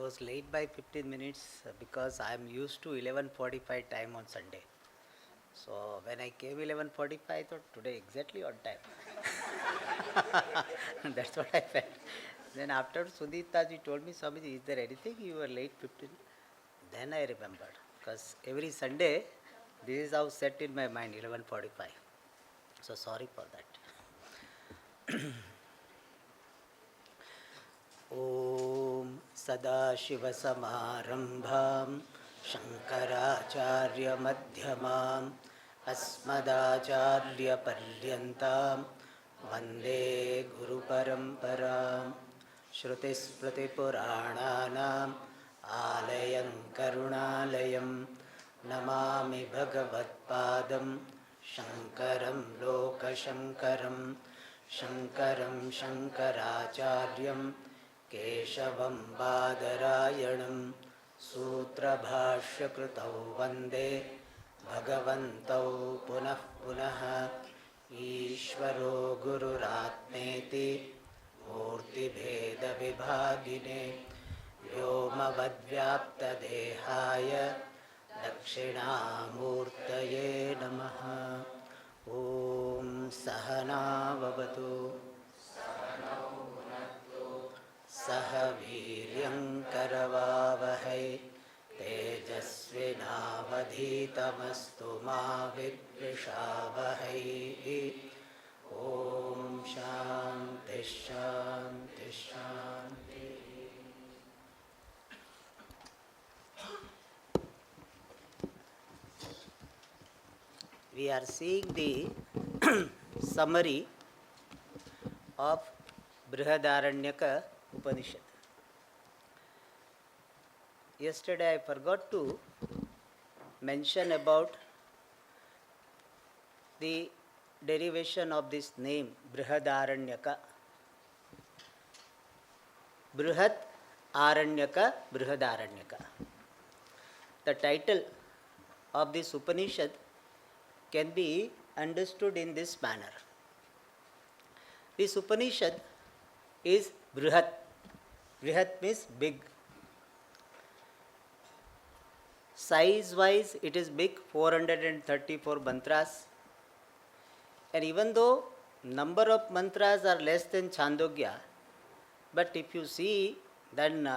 was late by 15 minutes because I am used to 11:45 time on Sunday. So when I came 11:45, I thought today exactly on time. That's what I felt. Then after Sudita ji told me, Swamiji, is there anything you were late 15? Then I remembered because every Sunday this is how set in my mind 11:45. So sorry for that. ॐ सदाशिवसमारम्भां शङ्कराचार्यमध्यमाम् अस्मदाचार्यपर्यन्तां वन्दे गुरुपरम्परां श्रुतिस्मृतिपुराणानाम् आलयं करुणालयं नमामि भगवत्पादं शङ्करं लोकशङ्करं शङ्करं शङ्कराचार्यं केशवं बादरायणं सूत्रभाष्यकृतौ वन्दे भगवन्तौ पुनः पुनः ईश्वरो गुरुरात्मेति मूर्तिभेदविभागिने व्योमवद्व्याप्तदेहाय दक्षिणामूर्तये नमः। ॐ सहनाववतु सह वीर्यङ्करवावहै तेजस्विनावधीतमस्तु मा विद्विषावहै। ॐ शान्ति शान्ति शान्ति। We are seeing the summary of Brihadaranyaka Upanishad. Yesterday I forgot to mention about the derivation of this name Brihadaranyaka. Brihat Aranyaka, Brihadaranyaka. The title of this Upanishad can be understood in this manner. This Upanishad is Brihat. Brihat means big. Size wise it is big, 434 mantras. And even though number of mantras are less than Chandogya, but if you see then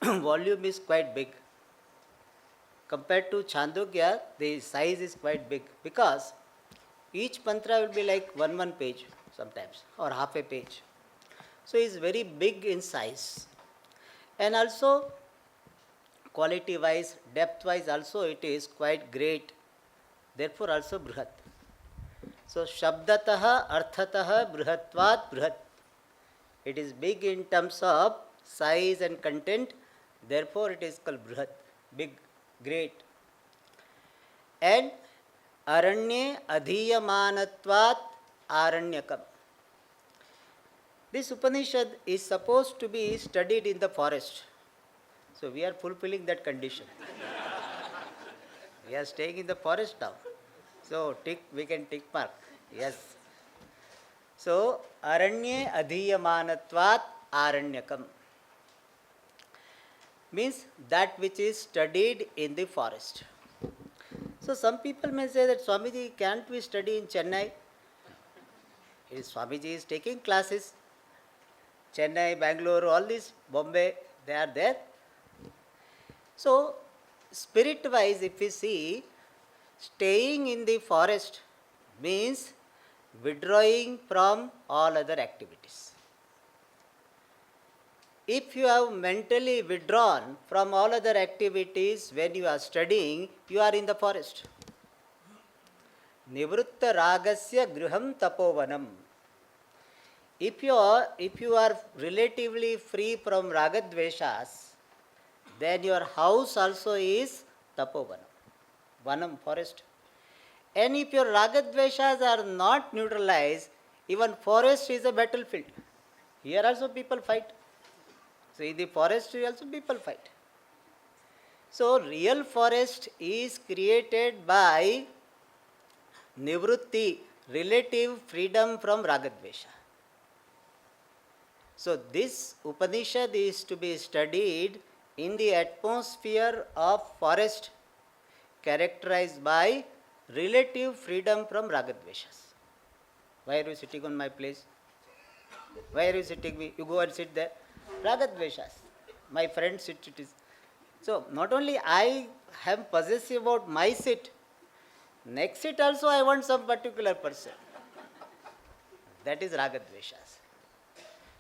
volume is quite big. Compared to Chandogya, the size is quite big because each mantra will be like one page sometimes or half a page. So it is very big in size. And also quality wise, depth wise also it is quite great. Therefore also Brihat. So Shabdataha Arthataha Brihatvat Brihat. It is big in terms of size and content. Therefore it is called Brihat. Big. Great. And Aranye Adhiyamanatvat Aranyakam. This Upanishad is supposed to be studied in the forest. So we are fulfilling that condition. We are staying in the forest now. So we can tick mark. Yes. So Aranye Adhiyamanatvat Aranyakam means that which is studied in the forest. So some people may say that Swamiji, can't we study in Chennai? Swamiji is taking classes. Chennai, Bangalore, all these, Bombay, they are there. So spirit wise if we see, staying in the forest means withdrawing from all other activities. If you have mentally withdrawn from all other activities when you are studying, you are in the forest. Nivrutta ragasya griham tapovanam. If you are relatively free from ragadveshas, then your house also is tapovanam, vanam, forest. And if your ragadveshas are not neutralized, even forest is a battlefield. Here also people fight. So in the forest also people fight. So real forest is created by nivrutti, relative freedom from ragadvesha. So this Upanishad is to be studied in the atmosphere of forest characterized by relative freedom from ragadveshas. Why are you sitting on my place? Why are you sitting? You go and sit there. Ragadveshas. My friend sit. It is. So not only I am possessive about my seat, next seat also I want some particular person. That is ragadveshas.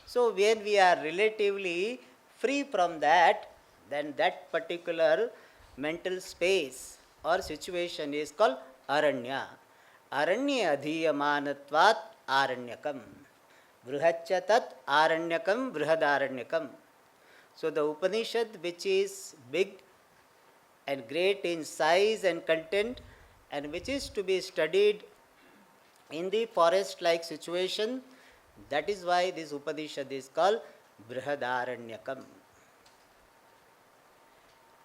So when we are relatively free from that, then that particular mental space or situation is called aranya. Aranya adhiyamanatvat aranyakam. Brihaccha tat aranyakam brihadaranyakam. So the Upanishad, which is big and great in size and content, and which is to be studied in the forest-like situation, that is why this Upanishad is called Brihadaranyakam.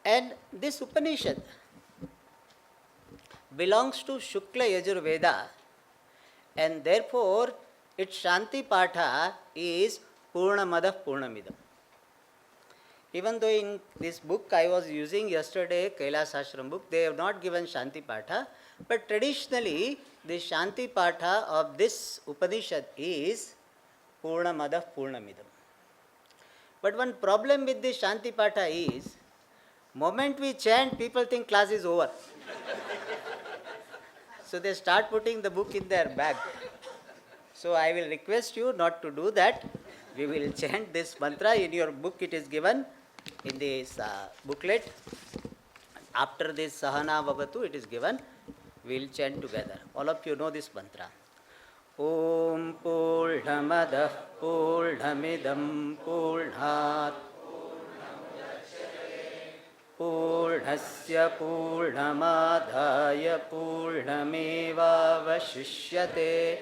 And this Upanishad belongs to Shukla Yajurveda, and therefore its Shanti Patha is Purnamadah Purnamidam. Even though in this book I was using yesterday, Kailas Ashram book, they have not given Shanti Patha, but traditionally the Shanti Patha of this Upanishad is Purnamadah Purnamidam. But one problem with this Shanti Patha is, moment we chant, people think class is over. So they start putting the book in their bag. So I will request you not to do that. We will chant this mantra. In your book it is given in this booklet. After this Sahana Vavatu it is given. We will chant together. All of you know this mantra. Om Purnamadah Purnamidam Purnat Purnasya Purnamadhaya Purnamevavashishyate.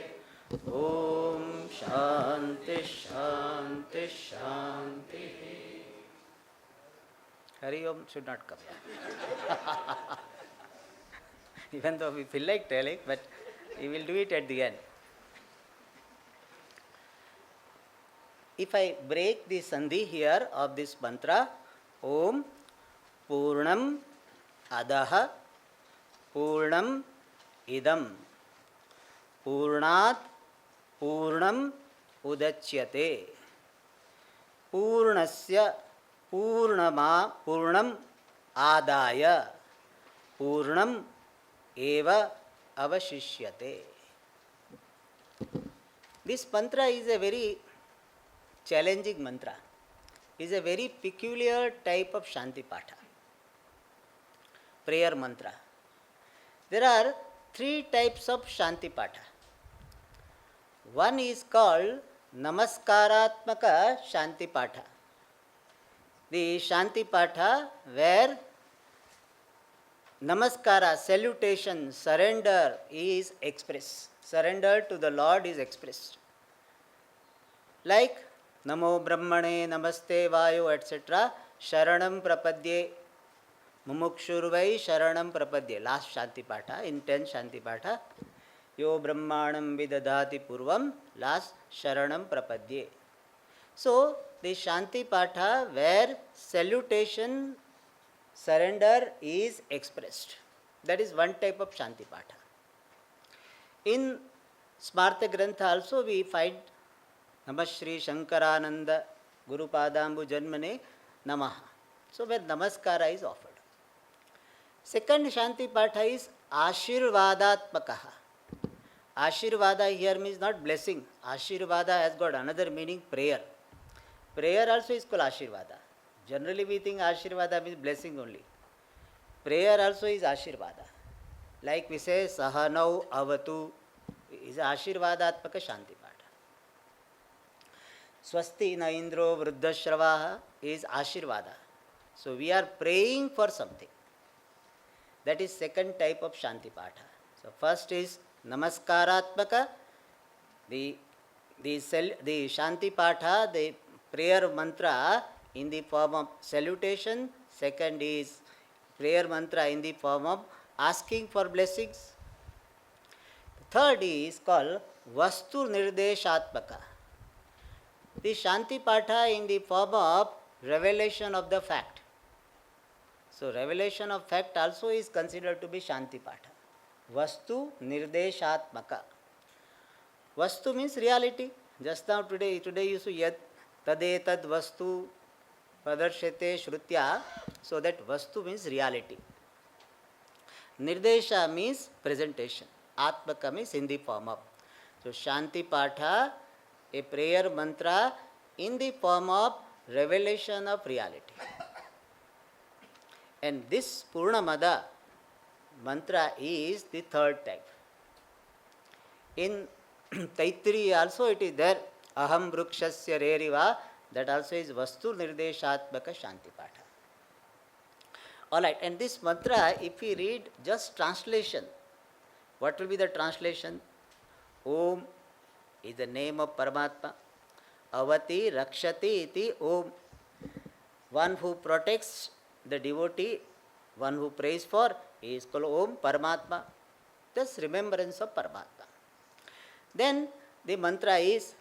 Om Shanti Shanti Shanti. Hari Om should not come. Even though we feel like telling, but we will do it at the end. If I break the sandhi here of this mantra, Om Purnam Adaha Purnam Idam Purnat Purnam Udachyate Purnasya Purnam Adaya Purnam Eva Avashishyate. This mantra is a very challenging mantra. Is a very peculiar type of Shanti Patha. Prayer mantra. There are three types of Shanti Patha. One is called Namaskaratmaka Shanti Patha. The Shanti Patha where Namaskara, salutation, surrender is expressed. Surrender to the Lord is expressed. Like Namo Brahmane, Namaste Vayu, etc. Sharanam Prapadye, Mumukshurvai Sharanam Prapadye. Last Shanti Patha, in 10 Shanti Patha. Yo Brahmanam Vidadati Purvam. Last Sharanam Prapadye. So, the Shanti Patha where salutation, surrender is expressed. That is one type of Shanti Patha. In Smarta Grantha also we find Namashri Shankarananda Guru Padambu Janmane Namaha. So where Namaskara is offered. Second Shanti Patha is Ashirvadatmakaha. Ashirvada here means not blessing. Ashirvada has got another meaning, prayer. Prayer also is called Ashirvada. Generally we think Ashirvada means blessing only. Prayer also is Ashirvada. Like we say Sahanau Avatu is Ashirvadatmaka Shanti Patha. Swasti na Indro Vruddhashravaha is Ashirvada. So we are praying for something. That is second type of Shanti Patha. So first is Namaskaratmaka, the Shanti Patha, the prayer mantra in the form of salutation. Second is prayer mantra in the form of asking for blessings. Third is called Vastu Nirdeshatmaka. The Shanti Patha in the form of revelation of the fact. So revelation of fact also is considered to be Shanti Patha. Vastu Nirdeshatmaka. Vastu means reality. Just now today you see yad tadetad vastu pradarshete shrutya. So that vastu means reality. Nirdesha means presentation. Atmaka means in the form of. So Shanti Patha, a prayer mantra in the form of revelation of reality. And this Purnamada mantra is the third type. In Taittiriya also it is there. Aham vrukshasya reriva. That also is Vastu Nirdeshatmaka Shanti Patha. Alright, and this mantra, if we read just translation, what will be the translation? Om is the name of Paramatma. Avati Rakshati iti Om. One who protects the devotee, one who prays for, is called Om Paramatma. Just remembrance of Paramatma. Then the mantra is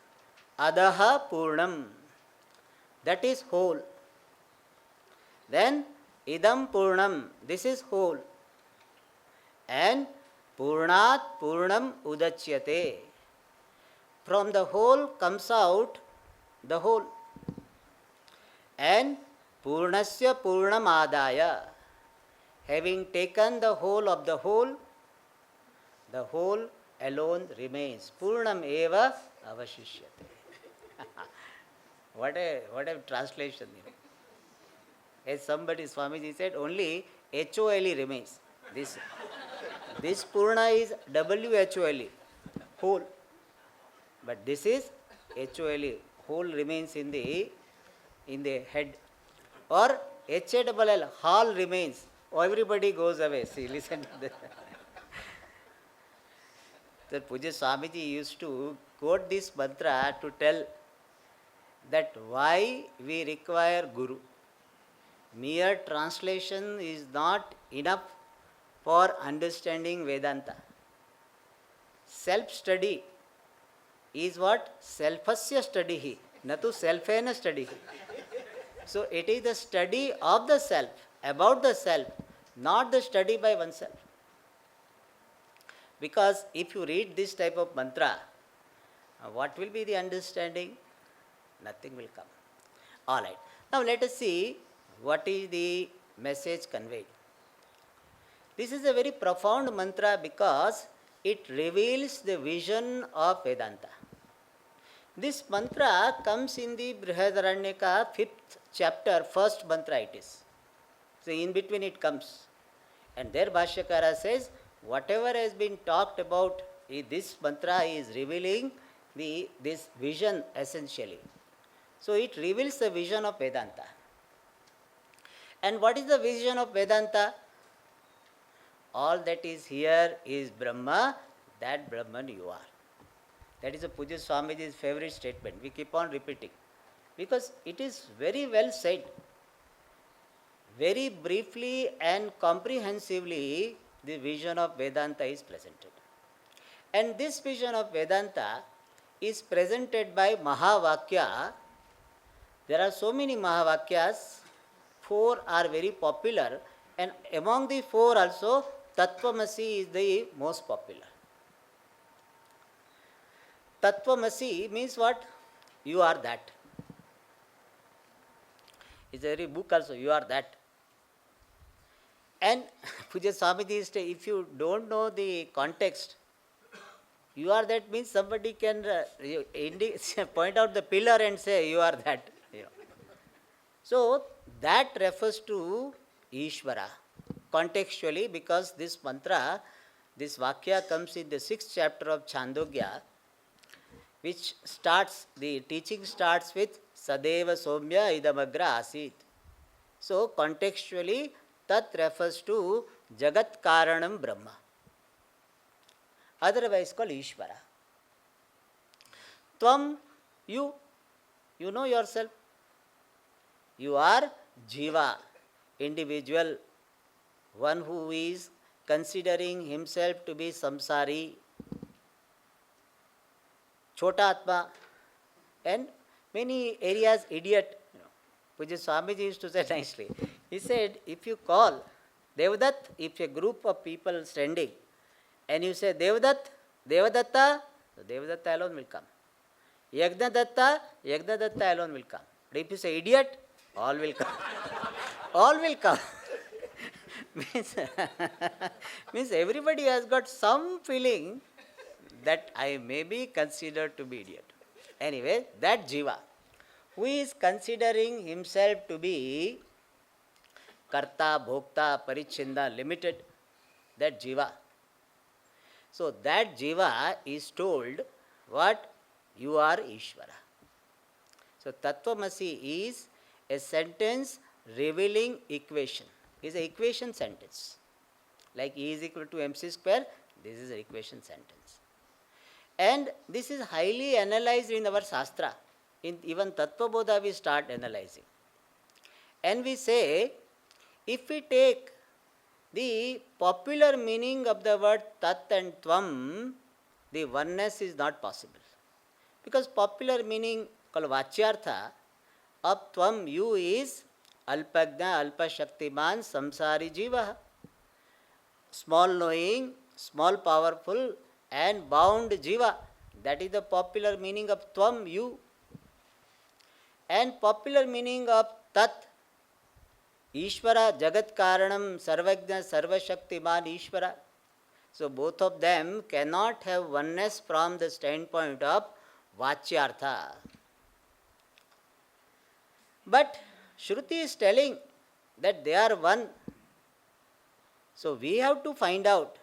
Adaha Purnam. That is whole. Then Idam Purnam. This is whole. And Purnat Purnam Udachyate. From the whole comes out the whole. And Purnasya Purnam Adaya. Having taken the whole of the whole alone remains. Purnam eva avashishyate. What a translation. As somebody, Swamiji said, only HOLE remains. This Purna is WHOLE, whole. But this is HOLE, whole remains in the head. Or HALL, hall remains. Oh, everybody goes away. See, listen to this. So Puja Swamiji used to quote this mantra to tell that why we require Guru. Mere translation is not enough for understanding Vedanta. Self-study is what? Selfasya studihi, natu selfena studihi. So it is the study of the self, about the self, not the study by oneself. Because if you read this type of mantra, what will be the understanding? Nothing will come. Alright. Now let us see what is the message conveyed. This is a very profound mantra because it reveals the vision of Vedanta. This mantra comes in the Brihadaranyaka 5th chapter, first mantra it is. So in between it comes. And there Bhashyakara says, whatever has been talked about, this mantra is revealing this vision essentially. So it reveals the vision of Vedanta. And what is the vision of Vedanta? All that is here is Brahma, that Brahman you are. That is a Puja Swamiji's favorite statement. We keep on repeating. Because it is very well said. Very briefly and comprehensively, the vision of Vedanta is presented. And this vision of Vedanta is presented by Mahavakya. There are so many Mahavakyas, 4 are very popular, and among the 4 also, Tattvamasi is the most popular. Tattvamasi means what? You are that. It's a very book also, you are that. And Puja Swamiji, if you don't know the context, you are that means somebody can point out the pillar and say you are that. So that refers to Ishvara contextually, because this mantra, this Vakya comes in the 6th chapter of Chandogya, which starts, the teaching starts with Sadeva Somya Idamagra Asit. So contextually, Tat refers to Jagat Karanam Brahma, otherwise called Ishvara. Tvam, you know yourself. You are Jiva, individual, one who is considering himself to be samsari, Chota Atma, and many areas idiot. Puja Swamiji used to say nicely, He said, if you call Devdutt, if a group of people standing, and you say Devdutt, Devadatta, so Devadatta alone will come. Yajnadatta, Yajnadatta alone will come. But if you say idiot, all will come. All will come. means everybody has got some feeling that I may be considered to be idiot. Anyway, that jiva, who is considering himself to be karta, bhokta, parichinda, limited, that jiva. So that jiva is told what? You are Ishvara. So Tattvamasi is a sentence revealing equation. It is an equation sentence. Like E is equal to mc square, this is an equation sentence. And this is highly analyzed in our Shastra. In even Tattvabodha we start analyzing. And we say, if we take the popular meaning of the word Tat and Tvam, the oneness is not possible. Because popular meaning called Vachyartha of Tvam, you is Alpagna, Alpashaktiman, Samsari Jiva. Small knowing, small powerful and bound Jiva. That is the popular meaning of Tvam, you. And popular meaning of Tat, Ishvara, Jagat Karanam, Sarvagna, Sarvashaktiman, Ishvara. So both of them cannot have oneness from the standpoint of Vachyartha. But Shruti is telling that they are one. So we have to find out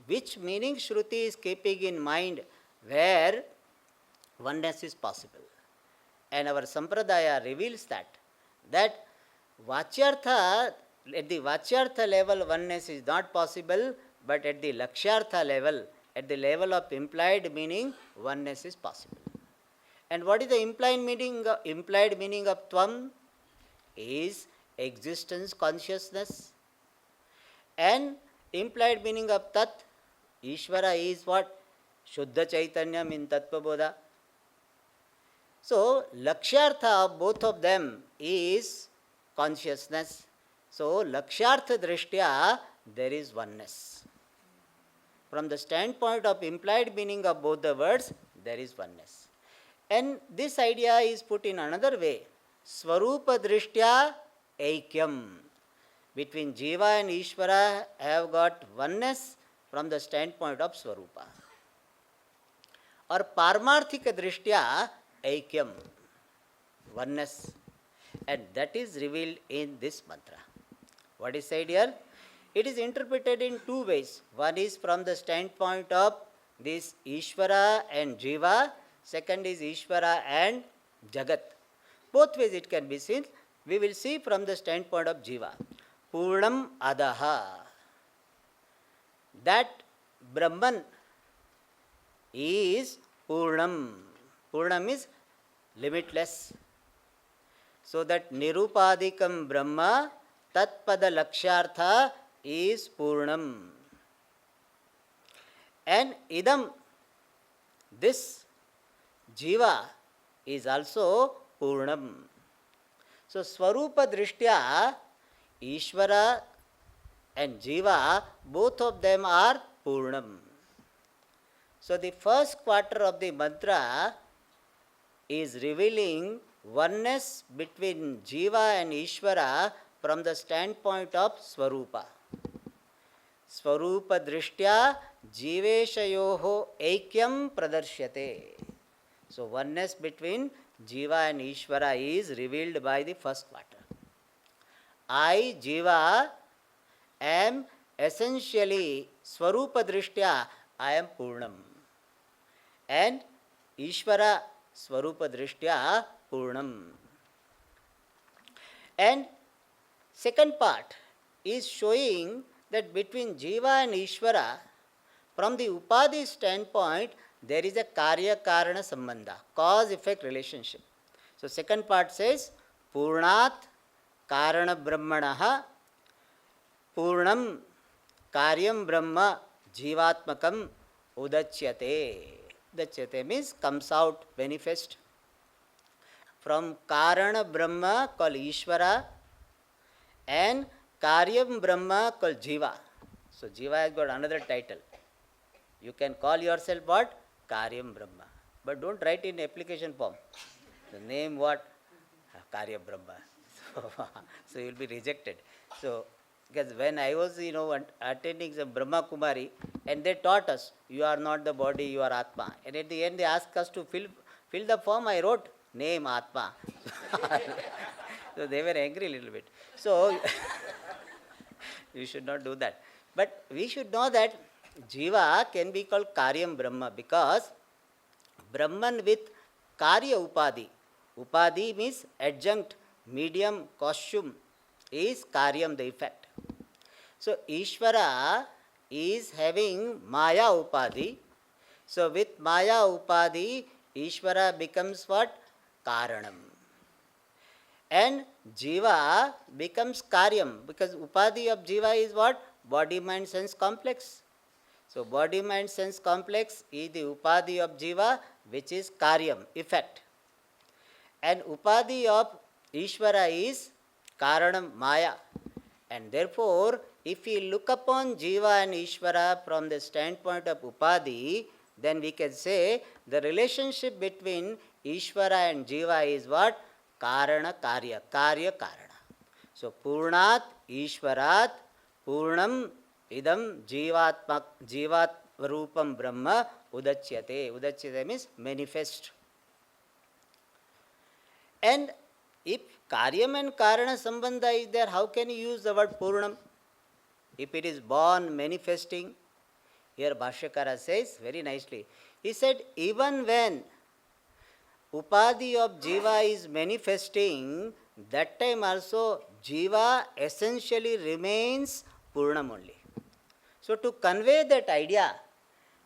which meaning Shruti is keeping in mind where oneness is possible. And our Sampradaya reveals that Vachyartha, at the Vachyartha level oneness is not possible, but at the Lakshyartha level, at the level of implied meaning, oneness is possible. And what is the implied meaning of Tvam? Is existence consciousness. And implied meaning of Tat, Ishvara is what? Shuddha Chaitanyam in Tattvabodha. So, Lakshyartha of both of them is consciousness. So, Lakshyartha Drishtya, there is oneness. From the standpoint of implied meaning of both the words, there is oneness. And this idea is put in another way. Swarupa Drishtya Aikyam. Between Jiva and Ishvara have got oneness from the standpoint of Swarupa. Or Parmarthika Drishtya Aikyam. Oneness. And that is revealed in this mantra. What is said here? It is interpreted in two ways. One is from the standpoint of this Ishvara and Jiva. Second is Ishvara and Jagat. Both ways it can be seen. We will see from the standpoint of Jiva. Purnam Adaha. That Brahman is Purnam. Purnam is limitless. So that Nirupadikam Brahma Tatpada Lakshyartha is Purnam. And Idam, this Jiva is also Purnam. So Swarupa Drishtya, Ishvara and Jiva, both of them are Purnam. So the first quarter of the mantra is revealing oneness between Jiva and Ishvara from the standpoint of Swarupa. Swarupa Drishtya Jiveshayoho Aikyam Pradarsyate. So oneness between Jiva and Ishvara is revealed by the first quarter. I, Jiva, am essentially Swarupa Drishtya, I am Purnam. And Ishvara Swarupa Drishtya Purnam. And second part is showing that between Jiva and Ishvara, from the Upadhi standpoint, there is a Karya-Karana Sambandha, cause-effect relationship. So second part says, Purnat Karana Brahmanaha Purnam Karyam Brahma Jivatmakam Udachyate. Udachyate means comes out, manifest. From Karana Brahma called Ishvara and Karyam Brahma called Jiva. So Jiva has got another title. You can call yourself what? Karyam Brahma. But don't write in application form. The name what? Karya Brahma. So you will be rejected. So because when I was, attending some Brahma Kumari, and they taught us, you are not the body, you are Atma. And at the end they asked us to fill the form. I wrote name Atma. So they were angry a little bit. So you should not do that. But we should know that Jiva can be called Karyam Brahma because Brahman with Karya Upadhi. Upadhi means adjunct, medium, costume is Karyam, the effect. So Ishvara is having Maya Upadhi. So with Maya Upadhi, Ishvara becomes what? Karanam. And Jiva becomes Karyam because Upadhi of Jiva is what? Body, mind, sense complex. So body, mind, sense complex is the Upadhi of Jiva, which is Karyam, effect. And Upadhi of Ishvara is Karanam, Maya. And therefore, if we look upon Jiva and Ishvara from the standpoint of Upadhi, then we can say the relationship between Ishvara and Jiva is what? Karana Karya, Karya Karana. So Purnat Ishvarat Purnam Idam Jivat Rupam Brahma Udachyate. Udachyate means manifest. And if Karyam and Karana Sambandha is there, how can you use the word Purnam? If it is born, manifesting, here Bhashyakara says very nicely, he said, even when Upadhi of Jiva is manifesting, that time also Jiva essentially remains Purnam only. So to convey that idea,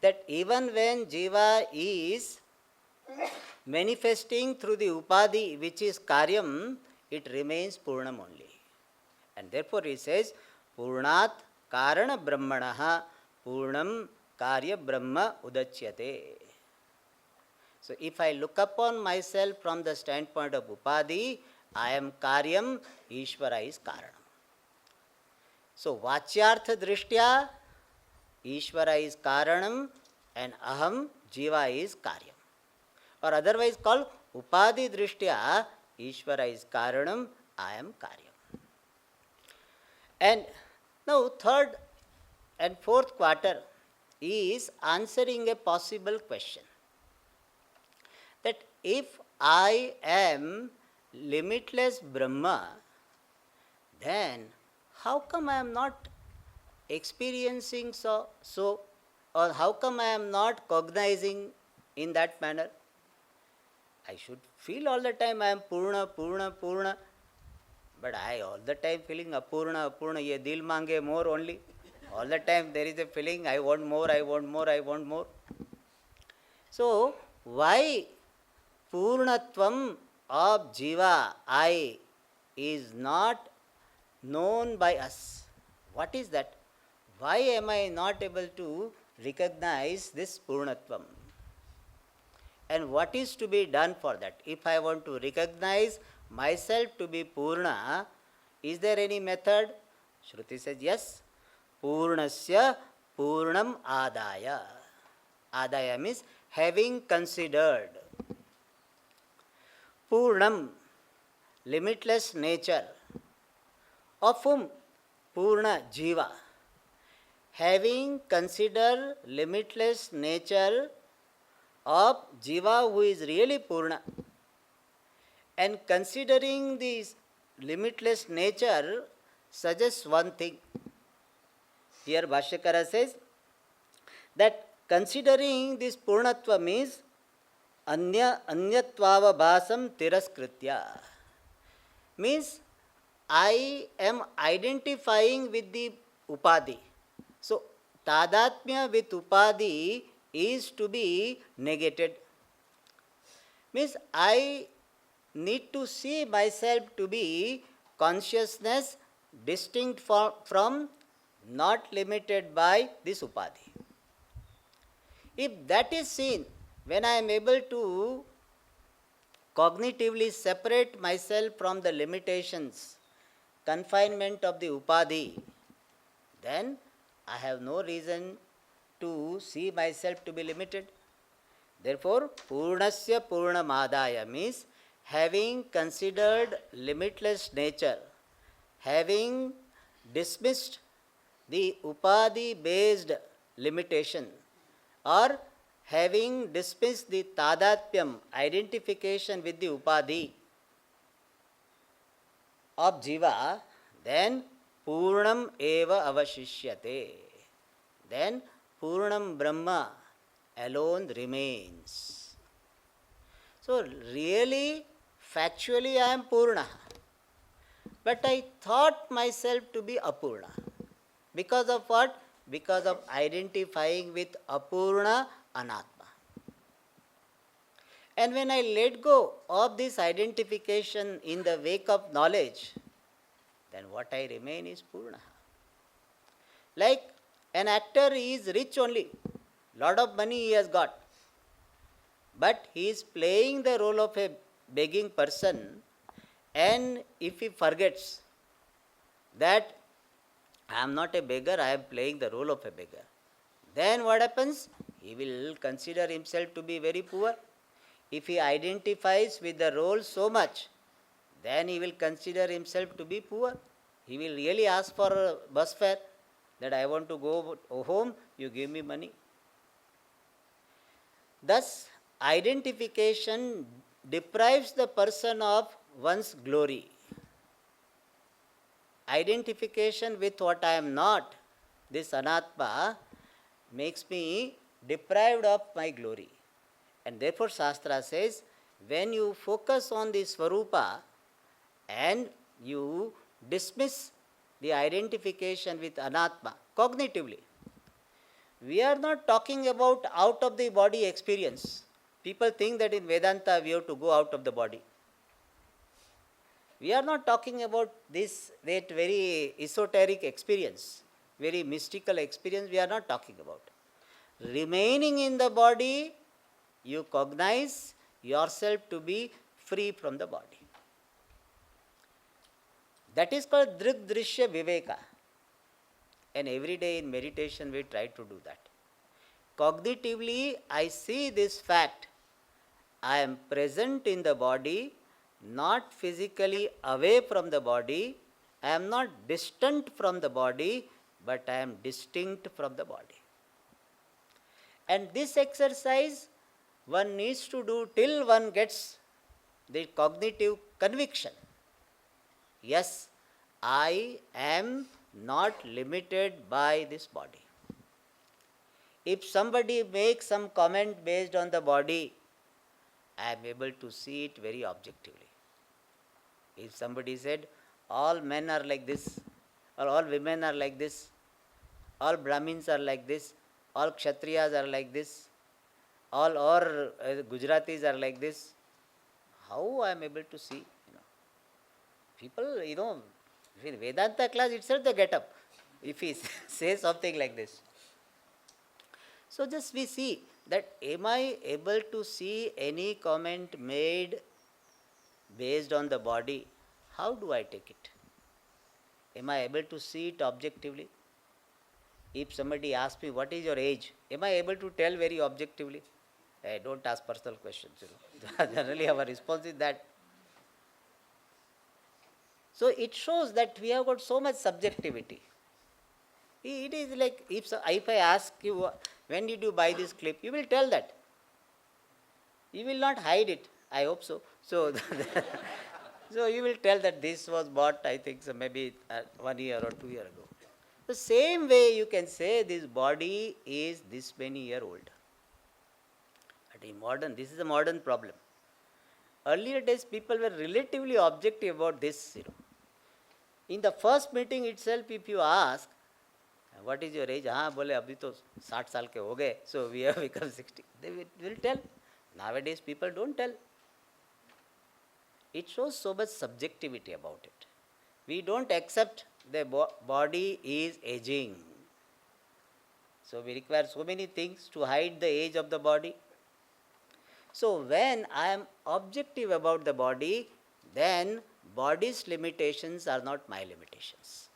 that even when Jiva is manifesting through the Upadhi, which is Karyam, it remains Purnam only. And therefore he says, Purnat Karana Brahmanaha Purnam Karya Brahma Udachyate. So if I look upon myself from the standpoint of Upadhi, I am Karyam, Ishvara is Karanam. So Vachyartha Drishtya, Ishvara is Karanam and Aham, Jiva is Karyam. Or otherwise called Upadhi Drishtya, Ishvara is Karanam, I am Karyam. And now third and fourth quarter is answering a possible question. That if I am limitless Brahma, then how come I am not experiencing so, or how come I am not cognizing in that manner? I should feel all the time I am Purna, Purna, Purna. But I all the time feeling Apurna, Apurna, ye dil mange more only. All the time there is a feeling I want more, I want more, I want more. So why Purnatvam of Jiva, I, is not known by us? What is that? Why am I not able to recognize this Purnatvam? And what is to be done for that? If I want to recognize myself to be Purna, is there any method? Shruti says yes. Purnasya Purnam Adaya. Adaya means having considered. Purnam, limitless nature. Of whom? Purna Jiva. Having considered limitless nature of Jiva who is really Purna, and considering this limitless nature suggests one thing. Here Bhashyakara says that considering this Purnatva means Anyatvava Bhasam Tiraskritya. Means I am identifying with the Upadhi. So Tadatmya with Upadhi is to be negated. Means I need to see myself to be consciousness distinct from, not limited by this Upadhi. If that is seen, when I am able to cognitively separate myself from the limitations, confinement of the upadhi, then I have no reason to see myself to be limited. Therefore, Purnasya Purnamadaya means having considered limitless nature, having dismissed the upadhi based limitation, or having dismissed the tadatpyam, identification with the upadhi of jiva, then Purnam eva avashishyate. Then Purnam Brahma alone remains. So, really, factually, I am Purna. But I thought myself to be Apurna. Because of what? Because of identifying with Apurna Anatma. And when I let go of this identification in the wake of knowledge, then what I remain is Purna. Like an actor is rich only, lot of money he has got, but he is playing the role of a begging person, and if he forgets that I am not a beggar, I am playing the role of a beggar, then what happens? He will consider himself to be very poor. If he identifies with the role so much, then he will consider himself to be poor. He will really ask for a bus fare, that I want to go home, you give me money. Thus, identification deprives the person of one's glory. Identification with what I am not, this anatma, makes me deprived of my glory. And therefore Shastra says, when you focus on the Swarupa and you dismiss the identification with anatma cognitively, we are not talking about out of the body experience. People think that in Vedanta we have to go out of the body. We are not talking about that very esoteric experience, very mystical experience, we are not talking about. Remaining in the body, you cognize yourself to be free from the body. That is called Drik Drishya Viveka. And every day in meditation we try to do that. Cognitively, I see this fact. I am present in the body, not physically away from the body. I am not distant from the body, but I am distinct from the body. And this exercise one needs to do till one gets the cognitive conviction. Yes, I am not limited by this body. If somebody makes some comment based on the body, I am able to see it very objectively. If somebody said, all men are like this, or all women are like this, all Brahmins are like this, all Kshatriyas are like this, all or Gujaratis are like this, how I am able to see? People, in Vedanta class itself they get up if he says something like this. So just we see that, am I able to see any comment made based on the body? How do I take it? Am I able to see it objectively? If somebody asks me, what is your age? Am I able to tell very objectively? Hey, don't ask personal questions. Generally our response is that. So it shows that we have got so much subjectivity. It is like, if I ask you, when did you buy this clip? You will tell that. You will not hide it. I hope so. So, so you will tell that this was bought, I think, so maybe 1 year or 2 years ago. The same way you can say this body is this many years old. But this is a modern problem. Earlier days people were relatively objective about this. In the first meeting itself, if you ask, what is your age? हाँ बोले अभी तो 60 साल के हो गए, so we have become 60. They will tell. Nowadays people don't tell. It shows so much subjectivity about it. We don't accept the body is aging. So we require so many things to hide the age of the body. So when I am objective about the body, then body's limitations are not my limitations.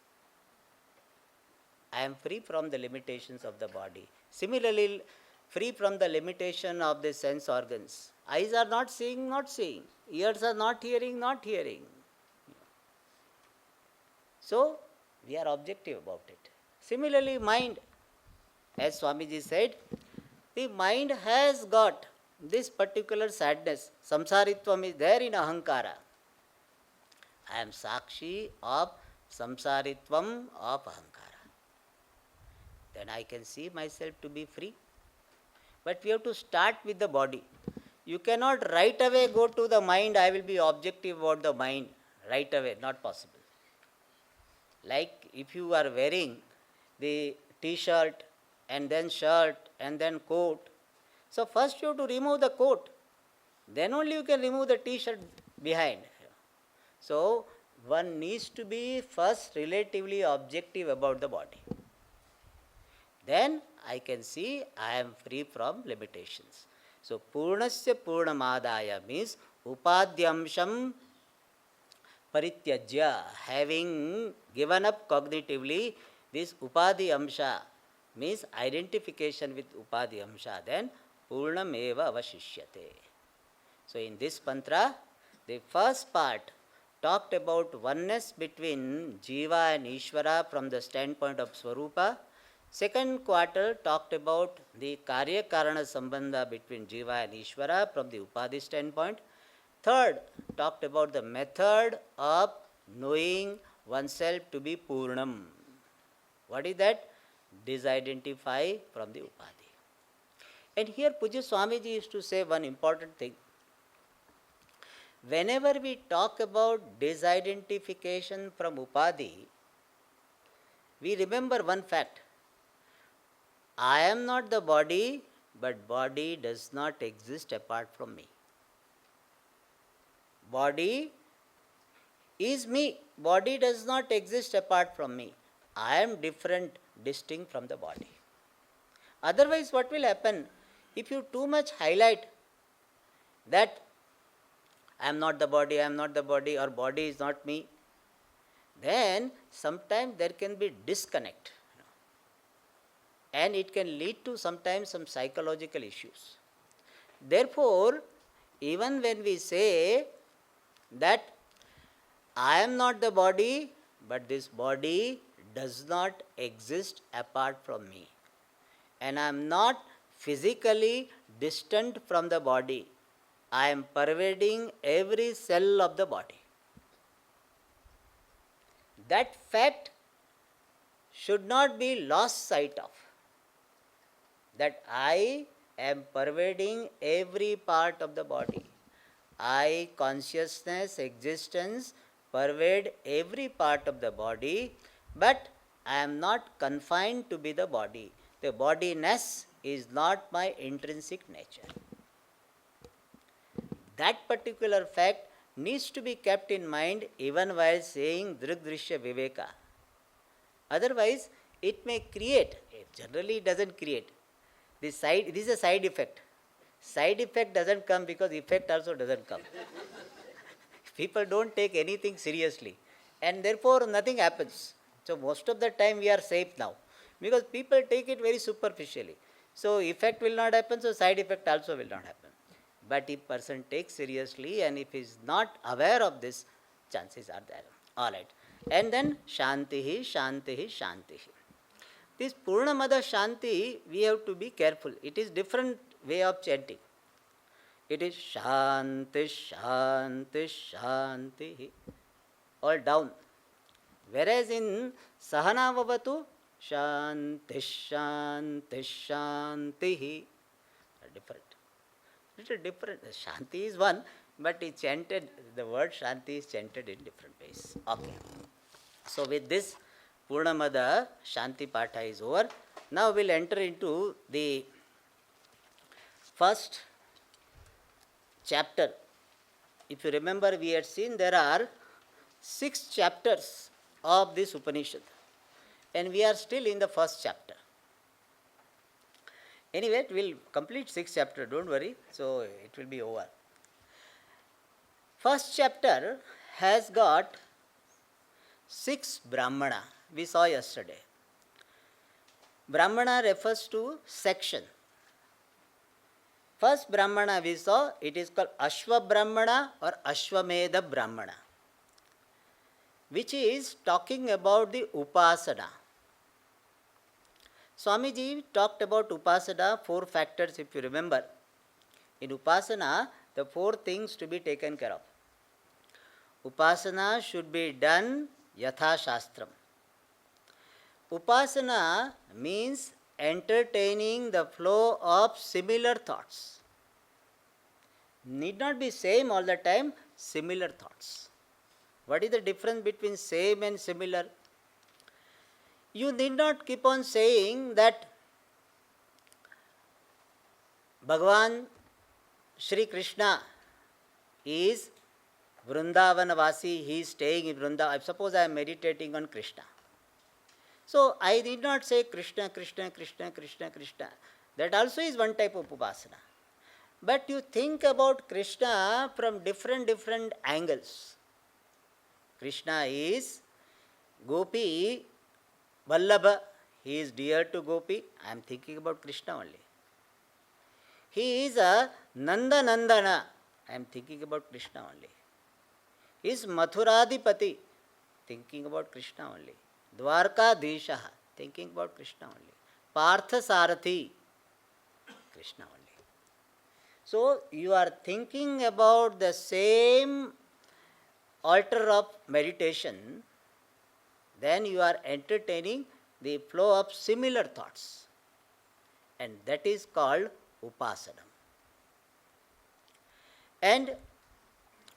I am free from the limitations of the body. Similarly, free from the limitation of the sense organs. Eyes are not seeing, not seeing. Ears are not hearing, not hearing. So, we are objective about it. Similarly, mind, as Swamiji said, the mind has got this particular sadness. Samsaritvam is there in Ahankara. I am Sakshi of Samsaritvam of Ahankara. Then I can see myself to be free. But we have to start with the body. You cannot right away go to the mind, I will be objective about the mind. Right away, not possible. Like if you are wearing the t-shirt and then shirt and then coat. So first you have to remove the coat. Then only you can remove the t-shirt behind. So one needs to be first relatively objective about the body. Then I can see I am free from limitations. So Purnasya Purnamadaya means Upadyamsham Parityajya, having given up cognitively this Upadhi Amsha means identification with Upadhi Amsha, then Purnameva Avashishyate. So in this mantra, the first part talked about oneness between Jiva and Ishvara from the standpoint of Swarupa. Second quarter talked about the Karya Karana Sambandha between Jiva and Ishvara from the Upadhi standpoint. Third talked about the method of knowing oneself to be Purnam. What is that? Disidentify from the Upadhi. And here Pujya Swamiji used to say one important thing. Whenever we talk about disidentification from Upadhi, we remember one fact. I am not the body, but body does not exist apart from me. Body is me. Body does not exist apart from me. I am different, distinct from the body. Otherwise, what will happen? If you too much highlight that I am not the body, I am not the body, or body is not me, then sometimes there can be disconnect. And it can lead to sometimes some psychological issues. Therefore, even when we say that I am not the body, but this body does not exist apart from me, and I am not physically distant from the body, I am pervading every cell of the body. That fact should not be lost sight of. That I am pervading every part of the body. I, consciousness, existence, pervade every part of the body, but I am not confined to be the body. The bodiness is not my intrinsic nature. That particular fact needs to be kept in mind even while saying Drigdrishya Viveka. Otherwise, it may create, generally it doesn't create. This is a side effect. Side effect doesn't come because effect also doesn't come. People don't take anything seriously, and therefore nothing happens. So most of the time we are safe now because people take it very superficially. So effect will not happen, so side effect also will not happen. But if person takes seriously and if he is not aware of this, chances are there. All right. And then Shantihi, Shantihi, Shantihi. This Purnamada Shanti, we have to be careful. It is different way of chanting. It is Shanti, Shanti, Shanti, all down. Whereas in Sahana Vavatu, Shanti, Shanti, Shanti, different. Little different. Shanti is one, but it's chanted, the word Shanti is chanted in different ways. Okay. So with this, Purnamada Shanti Patha is over. Now we'll enter into the first chapter. If you remember, we had seen there are 6 chapters of this Upanishad, and we are still in the first chapter. Anyway, we'll complete 6 chapters, don't worry, so it will be over. First chapter has got 6 Brahmana, we saw yesterday. Brahmana refers to section. First Brahmana we saw, it is called Ashwa Brahmana or Ashwamedha Brahmana, which is talking about the Upasana. Swamiji talked about Upasana, 4 factors if you remember. In Upasana, the 4 things to be taken care of. Upasana should be done yatha shastram. Upasana means entertaining the flow of similar thoughts. Need not be same all the time, similar thoughts. What is the difference between same and similar? You need not keep on saying that Bhagavan Shri Krishna is Vrindavanavasi, he is staying in Vrindavan. Suppose I am meditating on Krishna. So I need not say Krishna, Krishna, Krishna, Krishna, Krishna. That also is one type of upasana. But you think about Krishna from different angles. Krishna is Gopi Vallabha. He is dear to Gopi. I am thinking about Krishna only. He is a Nanda Nandana. I am thinking about Krishna only. He is Mathuradipati. Thinking about Krishna only. Dwarkadhisha. Thinking about Krishna only. Partha Sarathi. Krishna only. So you are thinking about the same altar of meditation, then you are entertaining the flow of similar thoughts, and that is called upasana. And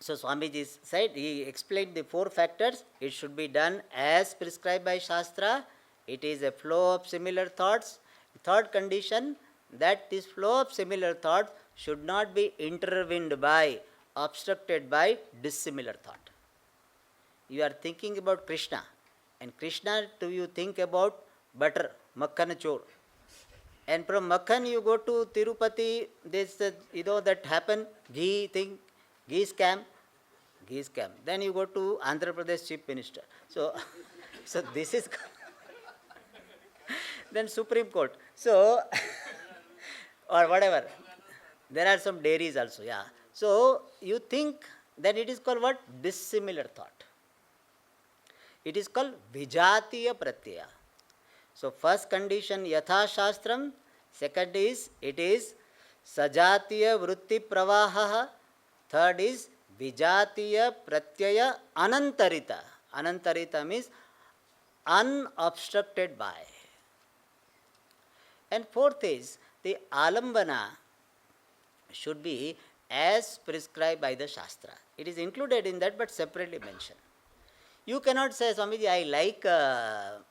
so Swamiji said, he explained the 4 factors. It should be done as prescribed by Shastra. It is a flow of similar thoughts. Third condition, that this flow of similar thoughts should not be intervened by, obstructed by dissimilar thought. You are thinking about Krishna, and Krishna do you think about butter, makhan chor. And from makhan you go to Tirupati, this that happen, ghee thing, ghee scam. Then you go to Andhra Pradesh Chief Minister. So this is then Supreme Court. So or whatever. There are some dairies also, yeah. So you think that it is called what? Dissimilar thought. It is called Vijatiya Pratyaya. So first condition Yatha Shastram. Second is, it is Sajatiya Vritti Pravaha. Third is Vijatiya Pratyaya Anantarita. Anantarita means unobstructed by. And fourth is the Alambana should be as prescribed by the Shastra. It is included in that but separately mentioned. You cannot say, Swamiji, I like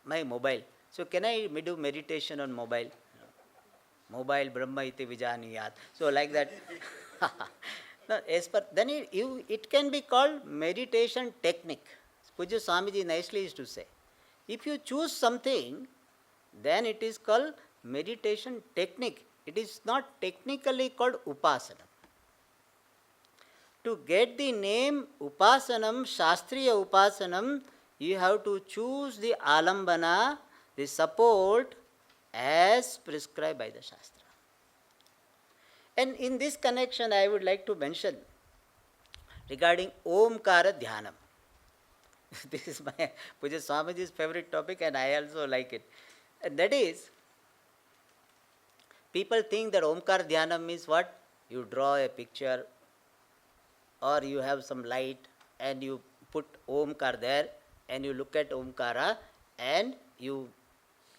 my mobile. So can I do meditation on mobile? Mobile Brahma iti vijaniyat. So like that. No, as per, then it can be called meditation technique. Puja Swamiji nicely used to say. If you choose something, then it is called meditation technique. It is not technically called upasana. To get the name upasanam, shastriya upasanam, you have to choose the alambana, the support, as prescribed by the Shastra. And in this connection, I would like to mention regarding Omkara Dhyanam. This is my Puja Swamiji's favorite topic, and I also like it. And that is, people think that Omkara Dhyanam means what? You draw a picture, or you have some light, and you put Omkar there, and you look at Omkara, and you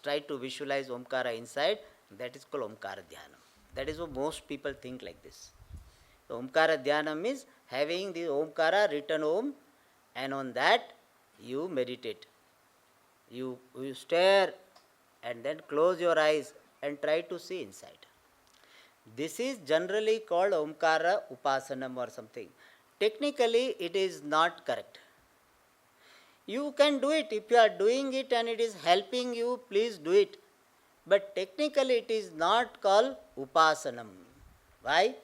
try to visualize Omkara inside. That is called Omkara Dhyanam. That is what most people think like this. So Omkara Dhyanam means having the Omkara written Om, and on that you meditate. You stare and then close your eyes and try to see inside. This is generally called Omkara Upasanam or something. Technically it is not correct. You can do it. If you are doing it and it is helping you, please do it. But technically it is not called Upasanam. Why?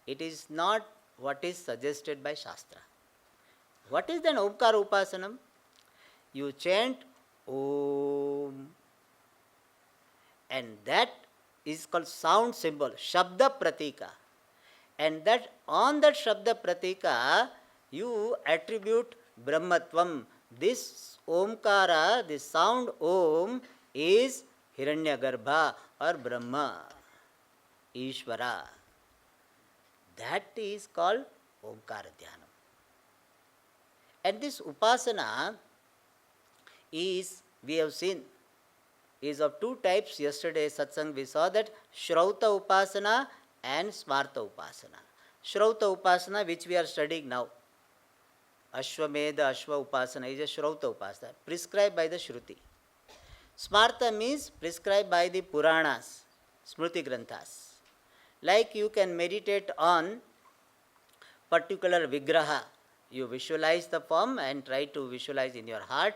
It is not what is suggested by Shastra. What is then Omkara Upasanam? You chant Om, and that is called sound symbol, Shabda Pratika. And that on that Shabda Pratika, you attribute Brahmatvam. This Omkara, this sound Om, is Hiranyagarbha or Brahma, Ishvara. That is called Omkara Dhyanam. And this Upasana is, we have seen, is of two types. Yesterday satsang we saw that Shrauta Upasana and Smarta Upasana. Shrauta Upasana, which we are studying now, Ashwamedha Ashwa Upasana, is a Shrauta Upasana, prescribed by the Shruti. Smarta means prescribed by the Puranas, Smriti Granthas. Like you can meditate on particular Vigraha, you visualize the form and try to visualize in your heart,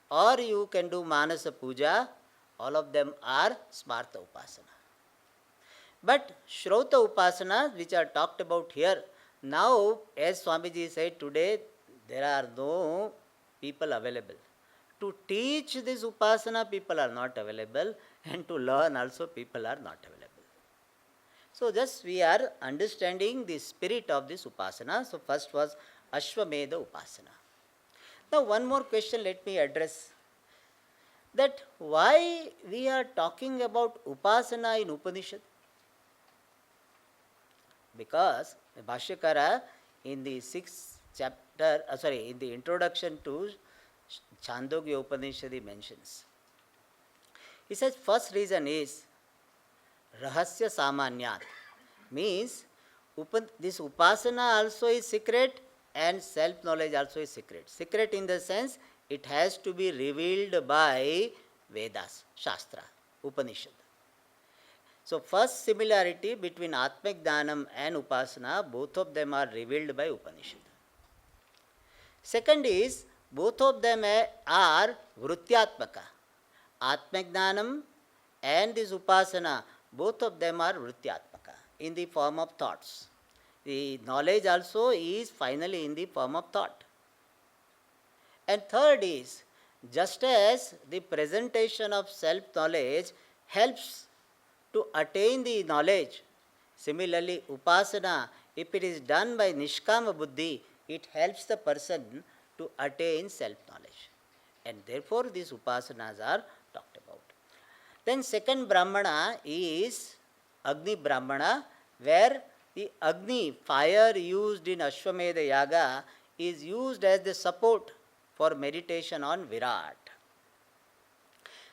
or you can do Manasa Puja. All of them are Smarta Upasana. But Shrauta Upasana, which are talked about here, now as Swamiji said today, there are no people available. To teach this Upasana, people are not available, and to learn also people are not available. So just we are understanding the spirit of this Upasana. So first was Ashwamedha Upasana. Now one more question let me address. That why we are talking about Upasana in Upanishad? Because the Bhashyakara in the 6th chapter, in the introduction to Chandogya Upanishad he mentions. He says first reason is Rahasya Samanyat, means this Upasana also is secret and self-knowledge also is secret. Secret in the sense it has to be revealed by Vedas, Shastra, Upanishad. So first similarity between Atmik Dhanam and Upasana, both of them are revealed by Upanishad. Second is, both of them are Vrutyatmaka. Atmik Dhanam and this Upasana, both of them are Vrutyatmaka, in the form of thoughts. The knowledge also is finally in the form of thought. And third is, just as the presentation of self-knowledge helps to attain the knowledge, similarly Upasana, if it is done by Nishkama Buddhi, it helps the person to attain self-knowledge. And therefore these Upasanas are talked about. Then second Brahmana is Agni Brahmana, where the Agni, fire used in Ashwamedha Yaga, is used as the support for meditation on Virat.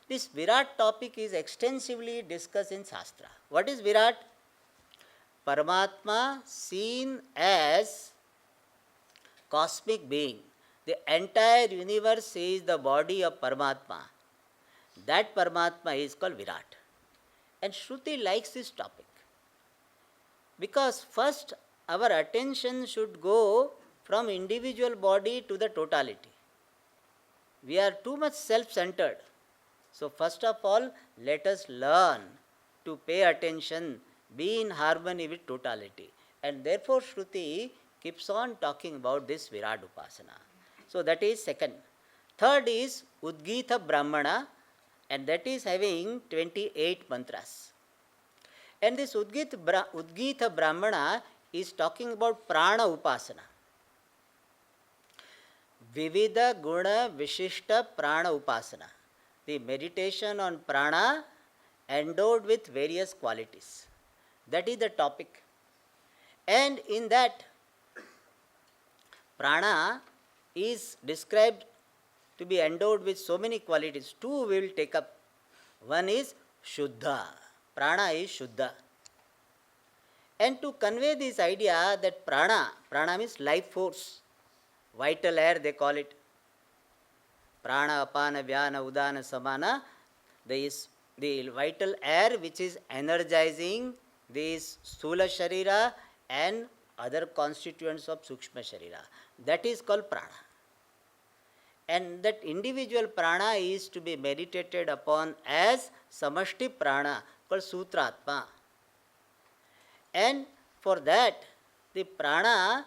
This Virat topic is extensively discussed in Shastra. What is Virat? Paramatma seen as cosmic being. The entire universe is the body of Paramatma. That Paramatma is called Virat. And Shruti likes this topic. Because first our attention should go from individual body to the totality. We are too much self-centered. So first of all, let us learn to pay attention, be in harmony with totality. And therefore Shruti keeps on talking about this Virat Upasana. So that is second. Third is Udgita Brahmana, and that is having 28 mantras. And this Udgita Brahmana is talking about Prana Upasana. Vivida Guna Vishishta Prana Upasana. The meditation on prana endowed with various qualities. That is the topic. And in that, prana is described to be endowed with so many qualities. Two we will take up. One is Shuddha. Prana is Shuddha. And to convey this idea that prana means life force, vital air they call it. Prana, Apana, Vyana, Udana, Samana, the vital air which is energizing this Sthula Sharira and other constituents of Sukshma Sharira. That is called prana. And that individual prana is to be meditated upon as Samashti prana called Sutratma. And for that, the prana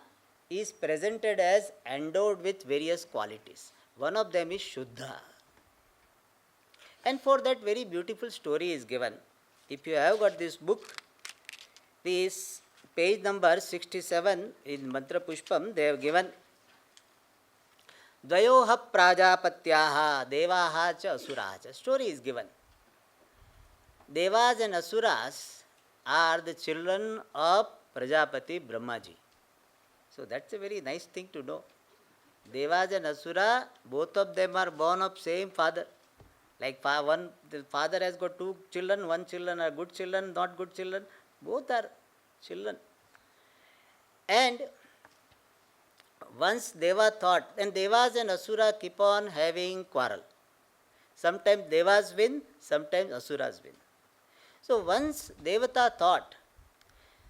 is presented as endowed with various qualities. One of them is Shuddha. And for that very beautiful story is given. If you have got this book, this page number 67 in Mantra Pushpam, they have given Dvayoha Prajapatyaha Devaha cha Asuraha cha. Story is given. Devas and Asuras are the children of Prajapati Brahmaji. So that's a very nice thing to know. Devas and Asura, both of them are born of same father. Like the father has got two children, one children are good children, not good children, both are children. And once Deva thought, and Devas and Asura keep on having quarrel. Sometimes Devas win, sometimes Asuras win. So once Devata thought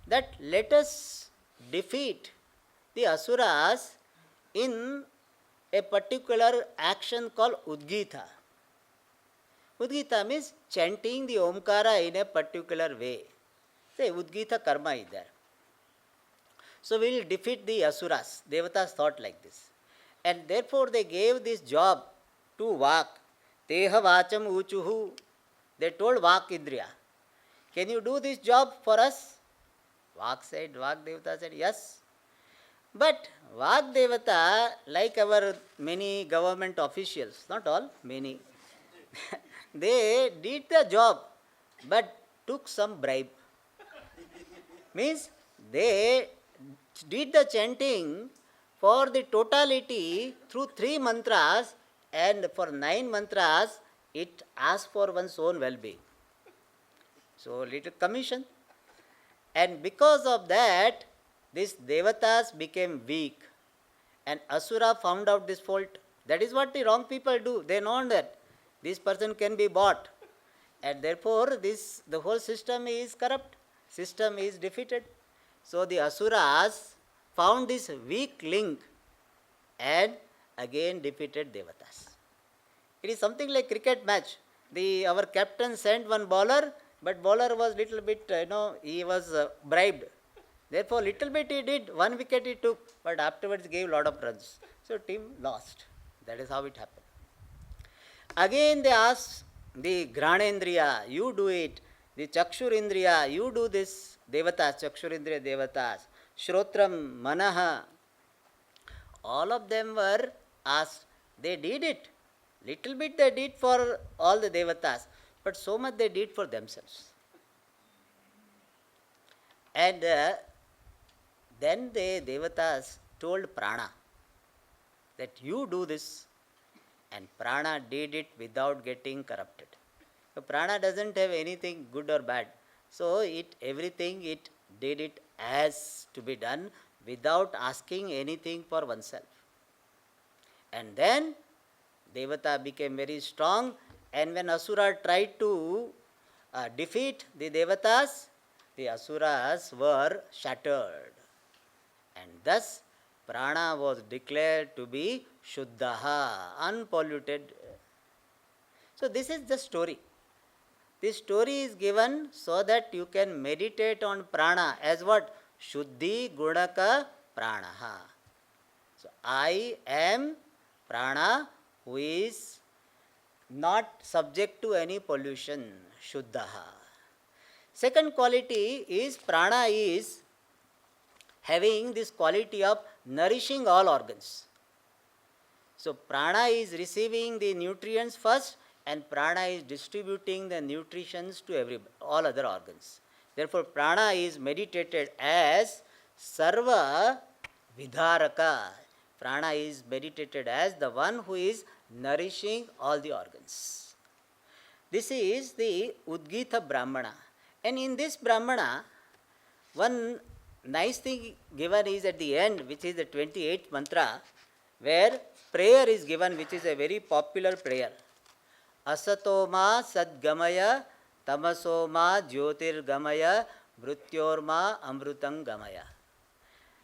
that let us defeat the Asuras in a particular action called Udgita. Udgita means chanting the Omkara in a particular way. Say Udgita karma is there. So we will defeat the Asuras. Devatas thought like this. And therefore they gave this job to Vak. Teha Vacham Uchuhu. They told Vak Indriya, can you do this job for us? Vak Devata said, yes. But Vak Devata, like our many government officials, not all, many, they did the job but took some bribe. Means they did the chanting for the totality through 3 mantras, and for 9 mantras it asked for one's own well-being. So little commission. And because of that, these devatas became weak. And Asura found out this fault. That is what the wrong people do. They know that this person can be bought. And therefore the whole system is corrupt. System is defeated. So the Asuras found this weak link and again defeated devatas. It is something like cricket match. Our captain sent one bowler, but bowler was little bit, he was bribed. Therefore, little bit he did, 1 wicket he took, but afterwards gave lot of runs. So team lost. That is how it happened. Again they asked the Granendriya, you do it. The Chakshurindriya, you do this. Devatas, Chakshurindriya Devatas. Shrotram, Manaha. All of them were asked. They did it. Little bit they did for all the Devatas, but so much they did for themselves. And then the Devatas told Prana that you do this, and Prana did it without getting corrupted. So Prana doesn't have anything good or bad. So everything it did it as to be done without asking anything for oneself. And then Devata became very strong, and when Asura tried to defeat the Devatas, the Asuras were shattered. And thus Prana was declared to be Shuddhaha, unpolluted. So this is the story. This story is given so that you can meditate on Prana as what? Shuddhi Gunaka Pranaha. So I am Prana who is not subject to any pollution, Shuddhaha. Second quality is Prana is having this quality of nourishing all organs. So Prana is receiving the nutrients first, and Prana is distributing the nutritions to all other organs. Therefore Prana is meditated as Sarva Vidharaka. Prana is meditated as the one who is nourishing all the organs. This is the Udgita Brahmana. And in this Brahmana, one nice thing given is at the end, which is the 28th mantra, where prayer is given, which is a very popular prayer. Asatoma sadgamaya tamasoma jyotirgamaya mrityorma amrutang gamaya.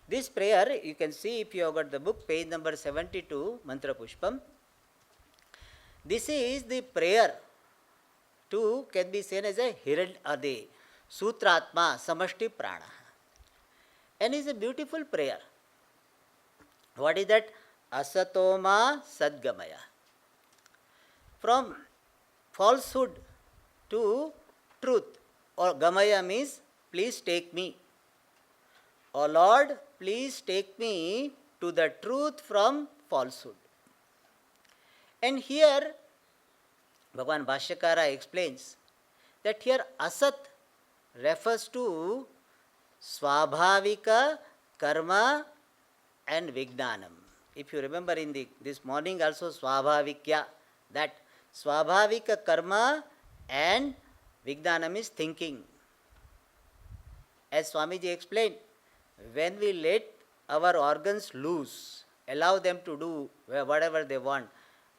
This prayer, you can see if you have got the book, page number 72, Mantra Pushpam. This is the prayer can be seen as a the Sutratma Samashti Prana. And it's a beautiful prayer. What is that? Asatoma sadgamaya. From falsehood to truth, or gamaya means please take me. O Lord, please take me to the truth from falsehood. And here Bhagavan Bhashyakara explains that here asat refers to swabhavika karma and Vijnanam. If you remember in this morning also swabhavikya, that swabhavika karma and Vijnanam is thinking. As Swamiji explained, when we let our organs loose, allow them to do whatever they want,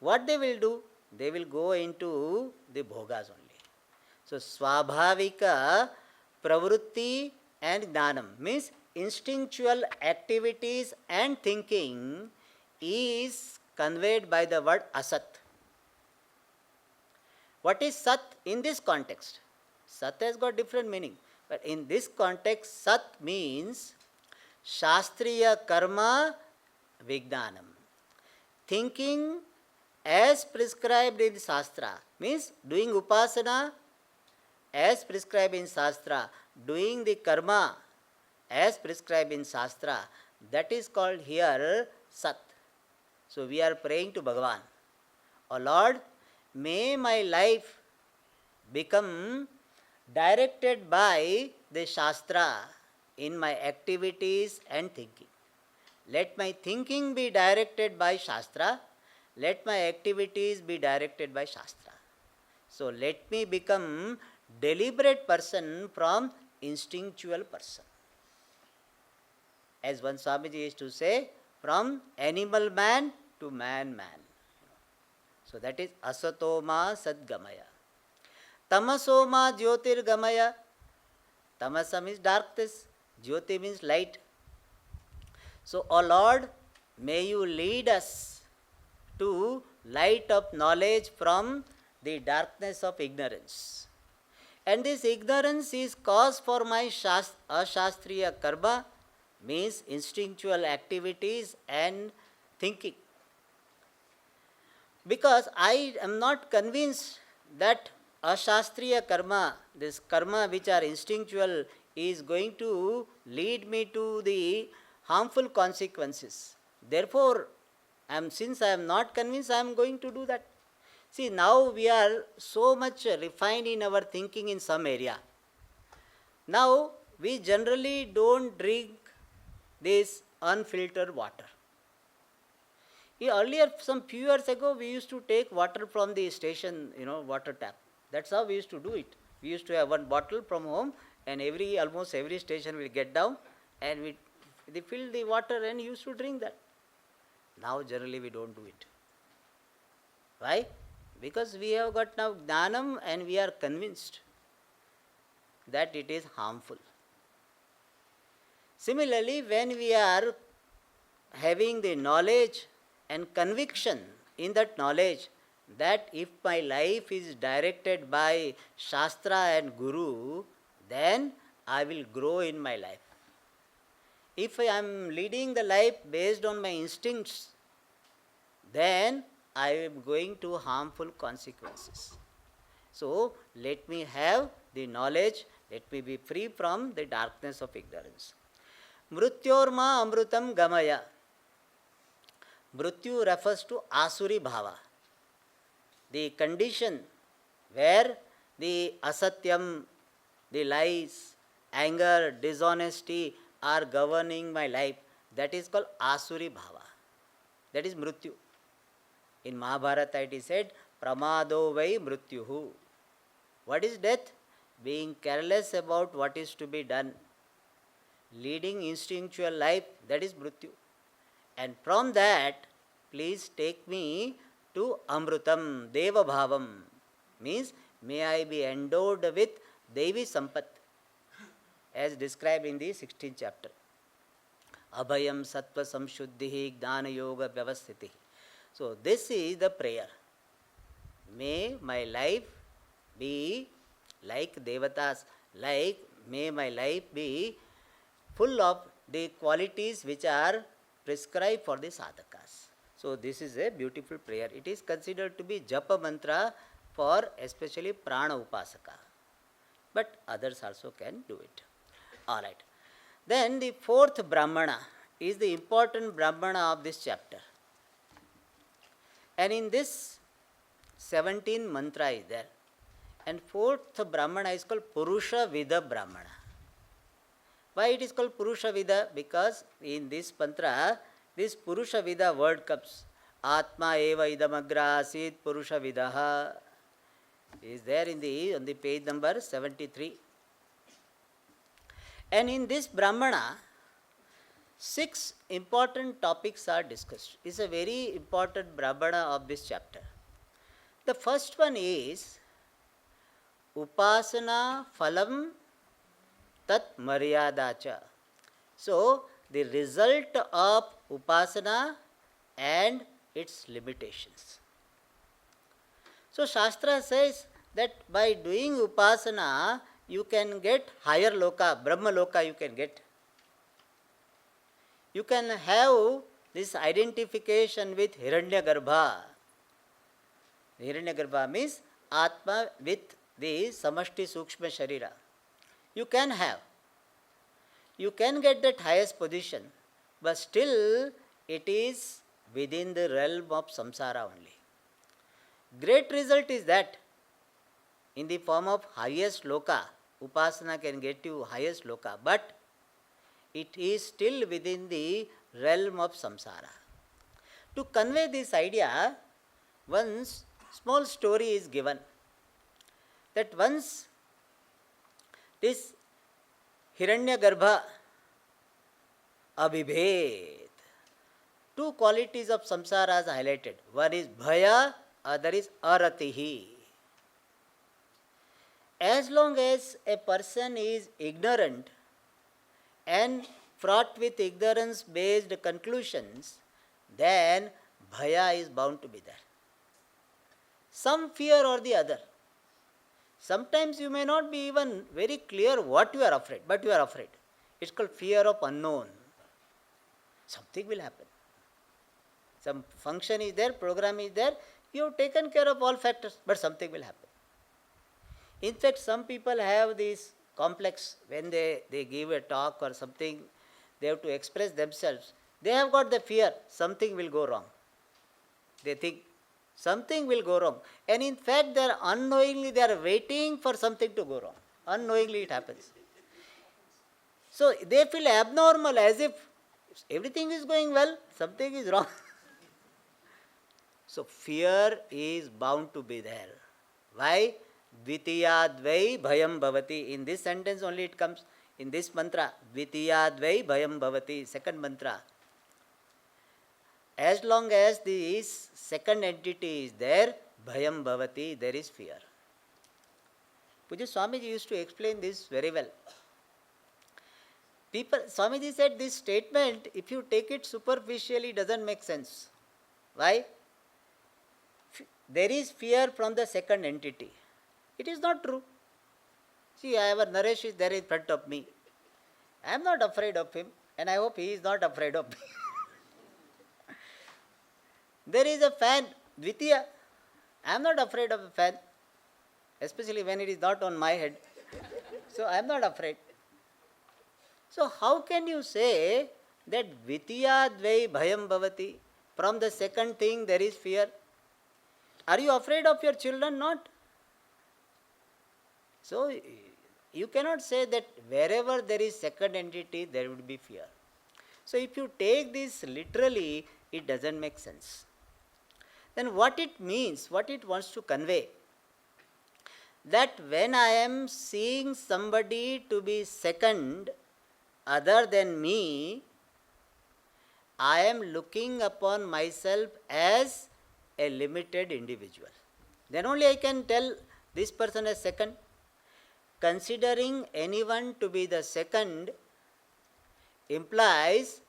what they will do? They will go into the bhogas only. So swabhavika pravrutti and jnanam means instinctual activities and thinking is conveyed by the word asat. What is sat in this context? Sat has got different meaning, but in this context sat means shastriya karma vijnanam. Thinking as prescribed in Shastra means doing upasana as prescribed in Shastra, doing the karma as prescribed in Shastra, that is called here Sat. So we are praying to Bhagavan, O Lord, may my life become directed by the Shastra in my activities and thinking. Let my thinking be directed by Shastra. Let my activities be directed by Shastra. So let me become deliberate person from instinctual person. As one Swamiji used to say, from animal man to man. So that is asatoma sadgamaya. Tamasoma jyotirgamaya. Tamasa means darkness, jyoti means light. So, O Lord, may you lead us to light of knowledge from the darkness of ignorance. And this ignorance is cause for my ashastriya karma, means instinctual activities and thinking. Because I am not convinced that ashastriya karma, this karma which are instinctual, is going to lead me to the harmful consequences. Therefore, since I am not convinced, I am going to do that. See, now we are so much refined in our thinking in some area. Now, we generally don't drink this unfiltered water. Earlier, some few years ago, we used to take water from the station, water tap. That's how we used to do it. We used to have one bottle from home, and almost every station will get down, and they fill the water and used to drink that. Now, generally, we don't do it. Why? Because we have got now jnanam and we are convinced that it is harmful. Similarly, when we are having the knowledge and conviction in that knowledge that if my life is directed by Shastra and Guru, then I will grow in my life. If I am leading the life based on my instincts, then I am going to harmful consequences. So, let me have the knowledge, let me be free from the darkness of ignorance. Mrutyorma amrutam gamaya. Mrityu refers to asuri bhava, the condition where the asatyam, the lies, anger, dishonesty are governing my life. That is called asuri bhava. That is mrityu. In Mahabharata it is said, pramado vai mrityuhu. What is death? Being careless about what is to be done. Leading instinctual life, that is mrityu. And from that, please take me to amrutam, deva bhavam. Means, may I be endowed with devi sampat, as described in the 16th chapter. Abhayam sattva samshuddhihi jnana yoga vyavasthiti. So, this is the prayer. May my life be like devatas, may my life be full of the qualities which are prescribed for the sadhakas. So this is a beautiful prayer. It is considered to be japa mantra for especially prana upasaka. But others also can do it. Alright. Then the fourth Brahmana is the important Brahmana of this chapter. And in this 17 mantra is there. And fourth Brahmana is called Purusha Vida Brahmana. Why it is called Purusha Vida? Because in this mantra, this Purusha Vida word comes. Atma eva idamagra asit Purusha Vidaha is there on the page number 73. And in this Brahmana, 6 important topics are discussed. It's a very important Brahmana of this chapter. The first one is Upasana Phalam Tat Maryadacha. So, the result of Upasana and its limitations. So, Shastra says that by doing Upasana, you can get higher loka, Brahma loka you can get. You can have this identification with Hiranyagarbha. Hiranyagarbha means Atma with the Samashti Sukshma Sharira. You can have. You can get that highest position, but still it is within the realm of samsara only. Great result is that in the form of highest loka, Upasana can get you highest loka, but it is still within the realm of samsara. To convey this idea, one small story is given. That once this Hiranyagarbha Abhibhed, 2 qualities of samsara is highlighted. One is bhaya, other is aratihi. As long as a person is ignorant and fraught with ignorance based conclusions, then bhaya is bound to be there. Some fear or the other. Sometimes you may not be even very clear what you are afraid, but you are afraid. It's called fear of unknown. Something will happen. Some function is there, program is there, you have taken care of all factors, but something will happen. In fact, some people have this complex when they give a talk or something, they have to express themselves. They have got the fear, something will go wrong. They think something will go wrong. And in fact, they are waiting for something to go wrong. Unknowingly it happens. So they feel abnormal, as if everything is going well, something is wrong. So fear is bound to be there. Why? Dvitiyadvai bhayam bhavati. In this sentence only it comes, in this mantra, Dvitiyadvai bhayam bhavati, second mantra. As long as this second entity is there, bhayam bhavati, there is fear. Puja Swamiji used to explain this very well. Swamiji said this statement, if you take it superficially, doesn't make sense. Why? There is fear from the second entity. It is not true. See, our Naresh is there in front of me. I am not afraid of him, and I hope he is not afraid of me. There is a fan, Dvitiya. I am not afraid of a fan, especially when it is not on my head. So I am not afraid. So how can you say that Dvitiya Dvai Bhayam Bhavati? From the second thing there is fear. Are you afraid of your children? Not. So you cannot say that wherever there is second entity, there would be fear. So if you take this literally, it doesn't make sense. Then what it means, what it wants to convey, that when I am seeing somebody to be second other than me, I am looking upon myself as a limited individual. Then only I can tell this person as second. Considering anyone to be the second implies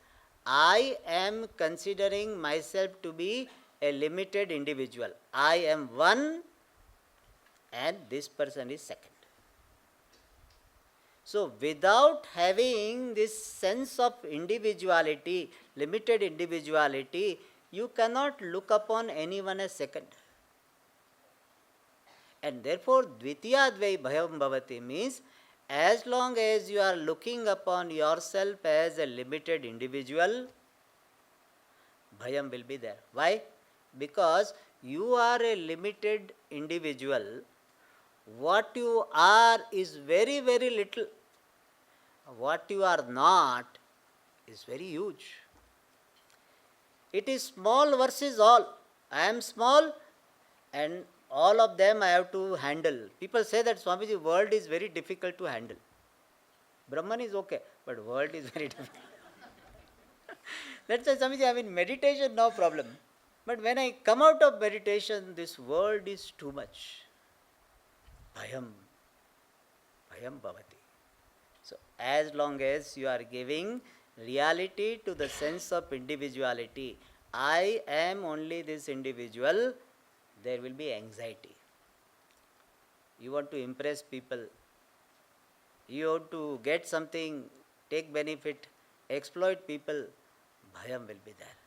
I am considering myself to be a limited individual. I am one and this person is second. So, without having this sense of individuality, limited individuality, you cannot look upon anyone as second. And therefore, Dvitiyadvai Bhayam Bhavati means as long as you are looking upon yourself as a limited individual, Bhayam will be there. Why? Because you are a limited individual. What you are is very, very little. What you are not is very huge. It is small versus all. I am small and all of them I have to handle. People say that Swamiji, world is very difficult to handle. Brahman is okay, but world is very difficult. That's why Swamiji, I mean meditation, no problem. But when I come out of meditation, this world is too much. Bhayam. Bhayam bhavati. So as long as you are giving reality to the sense of individuality, I am only this individual, there will be anxiety. You want to impress people, you want to get something, take benefit, exploit people, bhayam will be there.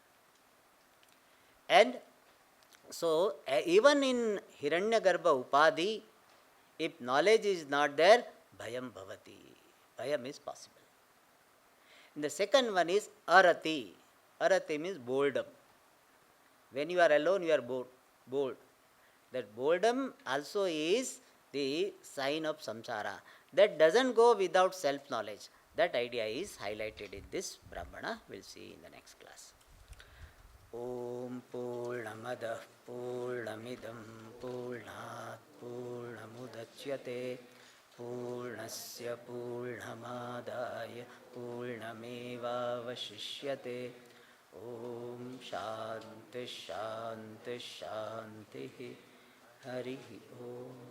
And so even in Hiranyagarbha Upadhi, if knowledge is not there, bhayam bhavati. Bhayam is possible. And the second one is arati. Arati means boredom. When you are alone, you are bored. That boredom also is the sign of samsara. That doesn't go without self-knowledge. That idea is highlighted in this Brahmana. We'll see in the next class. Om Purnamadah Purnamidam Purnat Purnamudachyate Purnasya Purnamadaya Purnamevavashishyate. Om Shanti Shanti Shanti. Hari Om.